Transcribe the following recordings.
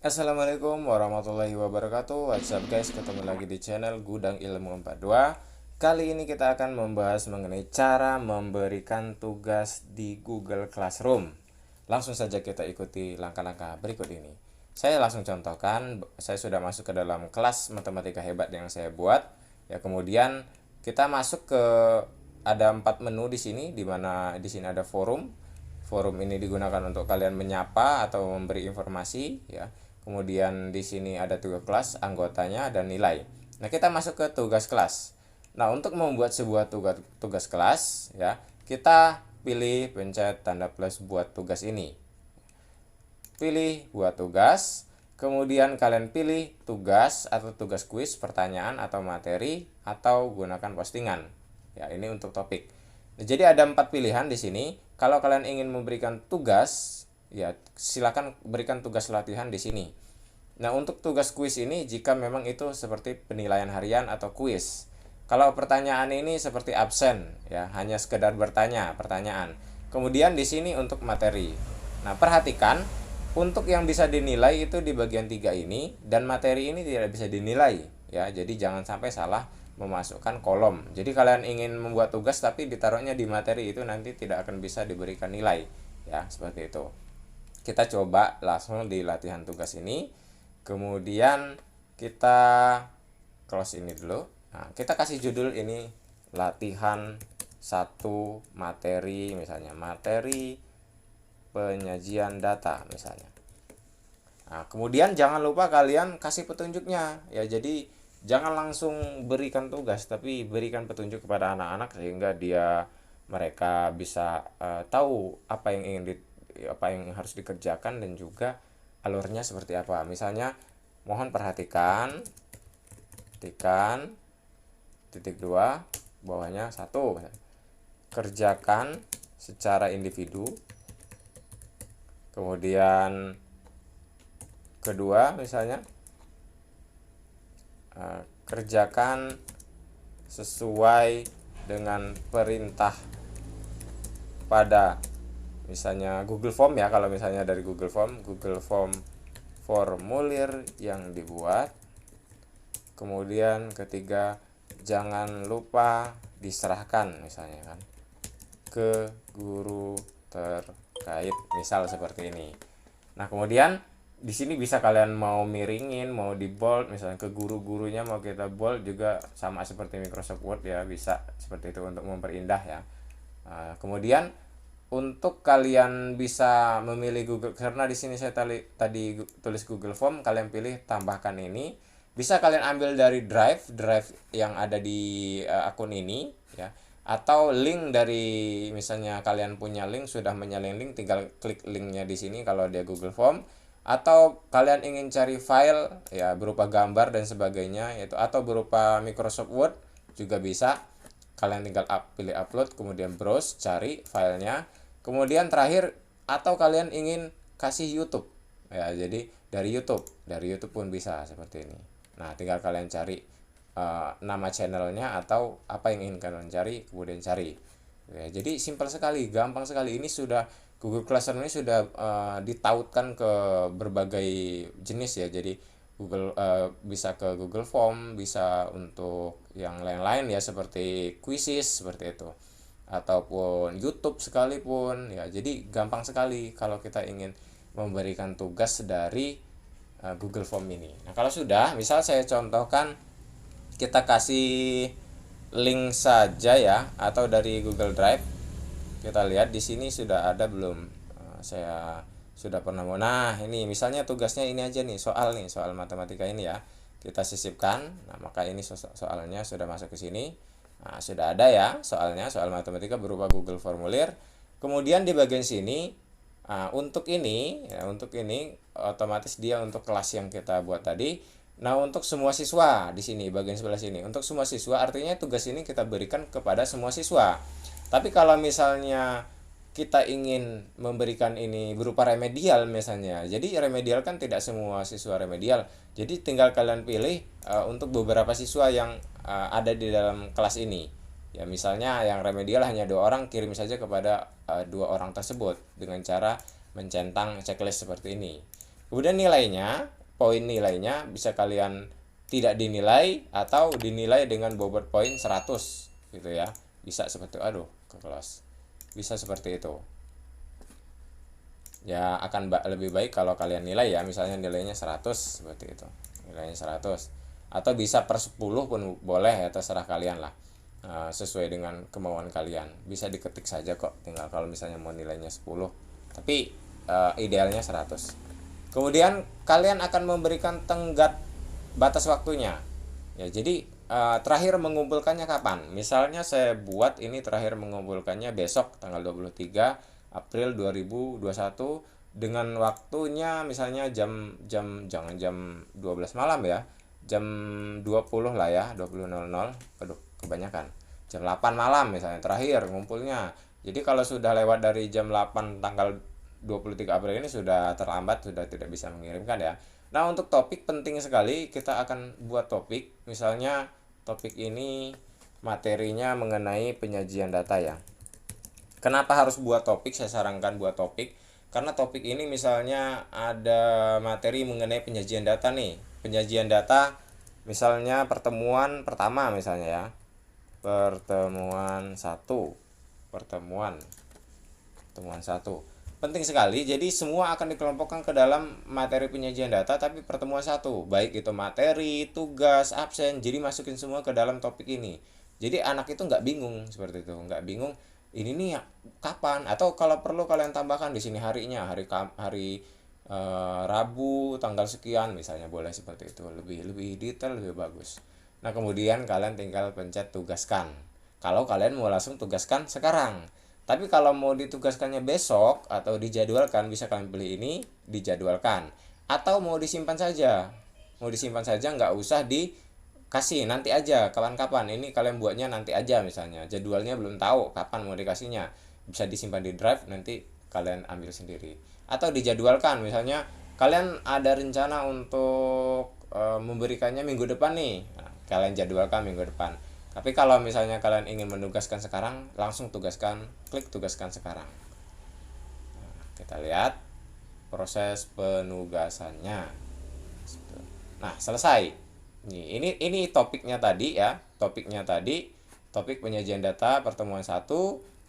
Assalamualaikum warahmatullahi wabarakatuh. What's up guys, ketemu lagi di channel Gudang Ilmu 42. Kali ini kita akan membahas mengenai cara memberikan tugas di Google Classroom. Langsung saja kita ikuti langkah-langkah berikut ini. Saya langsung contohkan, saya sudah masuk ke dalam kelas matematika hebat yang saya buat. Ya, kemudian kita masuk ke ada 4 menu di sini, di mana di sini ada forum. Forum ini digunakan untuk kalian menyapa atau memberi informasi ya. Kemudian di sini ada tugas kelas, anggotanya dan nilai. Nah, kita masuk ke tugas kelas. Nah, untuk membuat sebuah tugas kelas ya, kita pilih pencet tanda plus buat tugas ini. Pilih buat tugas, kemudian kalian pilih tugas atau tugas kuis, pertanyaan atau materi, atau gunakan postingan. Ya, ini untuk topik. Jadi ada 4 pilihan di sini. Kalau kalian ingin memberikan tugas, ya silakan berikan tugas latihan di sini. Nah, untuk tugas kuis ini jika memang itu seperti penilaian harian atau kuis. Kalau pertanyaan ini seperti absen, ya hanya sekedar bertanya pertanyaan. Kemudian di sini untuk materi. Nah, perhatikan untuk yang bisa dinilai itu di bagian 3 ini, dan materi ini tidak bisa dinilai ya. Jadi jangan sampai salah memasukkan kolom. Jadi kalian ingin membuat tugas tapi ditaruhnya di materi, itu nanti tidak akan bisa diberikan nilai ya, seperti itu. Kita coba langsung di latihan tugas ini. Kemudian kita close ini dulu. Nah, kita kasih judul ini latihan 1 materi, misalnya materi penyajian data misalnya. Nah, kemudian jangan lupa kalian kasih petunjuknya ya. Jadi jangan langsung berikan tugas, tapi berikan petunjuk kepada anak-anak sehingga mereka bisa tahu apa yang harus dikerjakan dan juga alurnya seperti apa. Misalnya, mohon perhatikan titik 2 bawahnya 1, kerjakan secara individu. Kemudian kedua misalnya, kerjakan sesuai dengan perintah pada misalnya Google Form ya. Kalau misalnya dari Google Form formulir yang dibuat. Kemudian ketiga, jangan lupa diserahkan misalnya kan ke guru terkait, misal seperti ini. Nah, kemudian di sini bisa kalian mau miringin, mau di bold, misalnya ke guru-gurunya mau kita bold juga, sama seperti Microsoft Word ya, bisa seperti itu untuk memperindah ya. Kemudian untuk kalian bisa memilih Google, karena di sini saya tadi tulis Google Form, kalian pilih tambahkan ini. Bisa kalian ambil dari drive yang ada di akun ini ya, atau link dari, misalnya kalian punya link, sudah menyalin link, tinggal klik linknya di sini kalau dia Google Form. Atau kalian ingin cari file ya berupa gambar dan sebagainya, yaitu atau berupa Microsoft Word juga bisa. Kalian tinggal pilih upload, kemudian browse, cari filenya. Kemudian terakhir, atau kalian ingin kasih YouTube ya, jadi dari YouTube pun bisa seperti ini. Nah, tinggal kalian cari nama channelnya atau apa yang ingin kalian cari, kemudian cari ya. Jadi simpel sekali, gampang sekali. Ini sudah Google Classroom ini sudah ditautkan ke berbagai jenis ya. Jadi bisa ke Google Form, bisa untuk yang lain-lain ya, seperti quizzes seperti itu, ataupun YouTube sekalipun ya. Jadi gampang sekali kalau kita ingin memberikan tugas dari Google Form ini. Nah, kalau sudah, misal saya contohkan, kita kasih link saja ya, atau dari Google Drive. Kita lihat di sini sudah ada belum. Saya sudah pernah mau. Nah, ini misalnya tugasnya ini aja nih, soal matematika ini ya. Kita sisipkan. Nah, maka ini soalnya sudah masuk ke sini. Nah, sudah ada ya soalnya, soal matematika berupa Google formulir. Kemudian di bagian sini, untuk ini otomatis dia untuk kelas yang kita buat tadi. Nah, untuk semua siswa di sini bagian sebelah sini, untuk semua siswa artinya tugas ini kita berikan kepada semua siswa. Tapi kalau misalnya kita ingin memberikan ini berupa remedial misalnya, jadi remedial kan tidak semua siswa remedial, jadi tinggal kalian pilih untuk beberapa siswa yang ada di dalam kelas ini ya. Misalnya yang remedial hanya 2 orang, kirim saja kepada 2 orang tersebut dengan cara mencentang checklist seperti ini. Kemudian nilainya, poin nilainya bisa kalian tidak dinilai atau dinilai dengan bobot poin 100 gitu ya. Bisa seperti itu. Aduh, ke kelas. Bisa seperti itu. Ya akan lebih baik kalau kalian nilai ya, misalnya nilainya 100 seperti itu. Nilainya 100. Atau bisa per 10 pun boleh ya, terserah kalian lah. Sesuai dengan kemauan kalian. Bisa diketik saja kok, tinggal kalau misalnya mau nilainya 10. Tapi idealnya 100. Kemudian kalian akan memberikan tenggat batas waktunya. Ya, jadi terakhir mengumpulkannya kapan? Misalnya saya buat ini terakhir mengumpulkannya besok tanggal 23 April 2021 dengan waktunya misalnya jangan jam 12 malam ya. Jam 20 lah ya, 20.00. Aduh, kebanyakan. Jam 8 malam misalnya terakhir ngumpulnya. Jadi kalau sudah lewat dari jam 8 tanggal 23 April ini sudah terlambat, sudah tidak bisa mengirimkan ya. Nah, untuk topik penting sekali, kita akan buat topik. Misalnya topik ini materinya mengenai penyajian data ya. Kenapa harus buat topik? Saya sarankan buat topik karena topik ini misalnya ada materi mengenai penyajian data nih. Penyajian data misalnya pertemuan pertama misalnya ya. Pertemuan 1. Pertemuan 1. Penting sekali, jadi semua akan dikelompokkan ke dalam materi penyajian data tapi pertemuan 1, baik itu materi, tugas, absen, jadi masukin semua ke dalam topik ini. Jadi anak itu nggak bingung seperti itu, nggak bingung ini nih ya, kapan, atau kalau perlu kalian tambahkan di sini harinya, hari Rabu tanggal sekian misalnya, boleh seperti itu, lebih detail, lebih bagus. Nah kemudian kalian tinggal pencet tugaskan. Kalau kalian mau langsung tugaskan sekarang. Tapi kalau mau ditugaskannya besok atau dijadwalkan, bisa kalian pilih ini, dijadwalkan. Atau mau disimpan saja. Mau disimpan saja, nggak usah dikasih, nanti aja, kapan-kapan. Ini kalian buatnya nanti aja misalnya. Jadwalnya belum tahu kapan mau dikasihnya. Bisa disimpan di drive, nanti kalian ambil sendiri. Atau dijadwalkan, misalnya kalian ada rencana untuk memberikannya minggu depan nih. Nah, kalian jadwalkan minggu depan. Tapi kalau misalnya kalian ingin menugaskan sekarang, langsung tugaskan, klik tugaskan sekarang. Nah, kita lihat proses penugasannya. Nah, selesai. Ini topiknya tadi ya. Topiknya tadi, topik penyajian data pertemuan 1,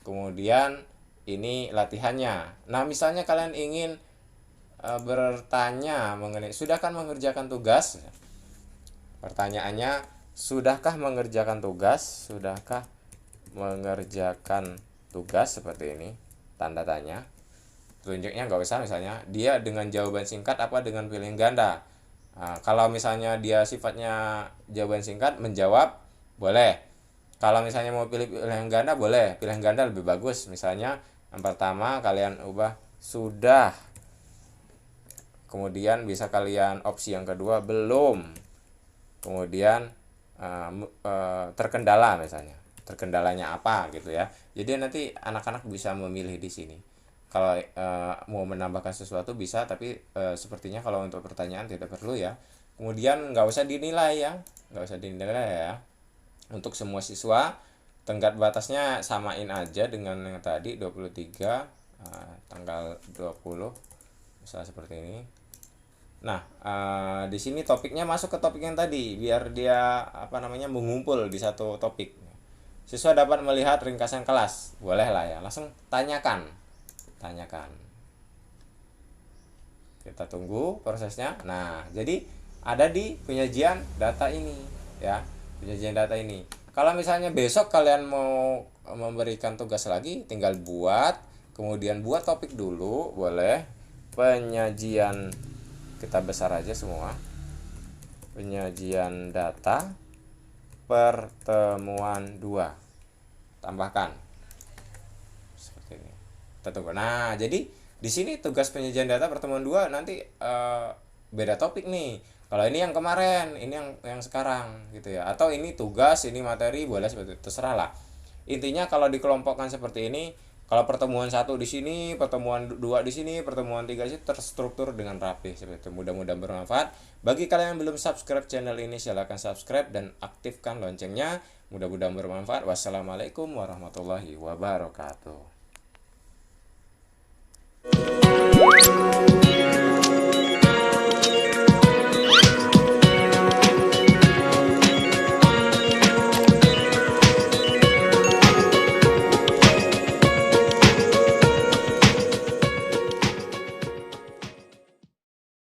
kemudian ini latihannya. Nah, misalnya kalian ingin bertanya mengenai sudahkah mengerjakan tugas? Pertanyaannya, sudahkah mengerjakan tugas? Sudahkah mengerjakan tugas seperti ini? Tanda tanya. Tunjuknya nggak usah, misalnya dia dengan jawaban singkat apa dengan pilihan ganda. Nah, kalau misalnya dia sifatnya jawaban singkat, menjawab boleh. Kalau misalnya mau pilih pilihan ganda boleh. Pilihan ganda lebih bagus. Misalnya yang pertama kalian ubah sudah. Kemudian bisa kalian opsi yang kedua belum. Kemudian terkendala misalnya, terkendalanya apa gitu ya. Jadi nanti anak-anak bisa memilih di sini. Kalau mau menambahkan sesuatu bisa, tapi sepertinya kalau untuk pertanyaan tidak perlu ya. Kemudian nggak usah dinilai ya, nggak usah dinilai ya. Untuk semua siswa tenggat batasnya samain aja dengan yang tadi 23 tanggal 20 misalnya seperti ini. Nah, di sini topiknya masuk ke topik yang tadi, biar dia mengumpul di satu topik. Siswa dapat melihat ringkasan kelas, boleh lah ya. Langsung tanyakan. Kita tunggu prosesnya. Nah, jadi ada di penyajian data ini, ya. Penyajian data ini. Kalau misalnya besok kalian mau memberikan tugas lagi, tinggal buat, kemudian buat topik dulu, boleh. Penyajian, kita besar aja semua. Penyajian data pertemuan 2. Tambahkan. Seperti ini. Kita tunggu. Nah, jadi di sini tugas penyajian data pertemuan 2 nanti beda topik nih. Kalau ini yang kemarin, ini yang sekarang gitu ya. Atau ini tugas, ini materi, boleh seperti itu. Terserah lah. Intinya kalau dikelompokkan seperti ini, kalau pertemuan 1 di sini, pertemuan 2 di sini, pertemuan 3 di sini, terstruktur dengan rapi seperti itu. Mudah-mudahan bermanfaat. Bagi kalian yang belum subscribe channel ini, silahkan subscribe dan aktifkan loncengnya. Mudah-mudahan bermanfaat. Wassalamualaikum warahmatullahi wabarakatuh.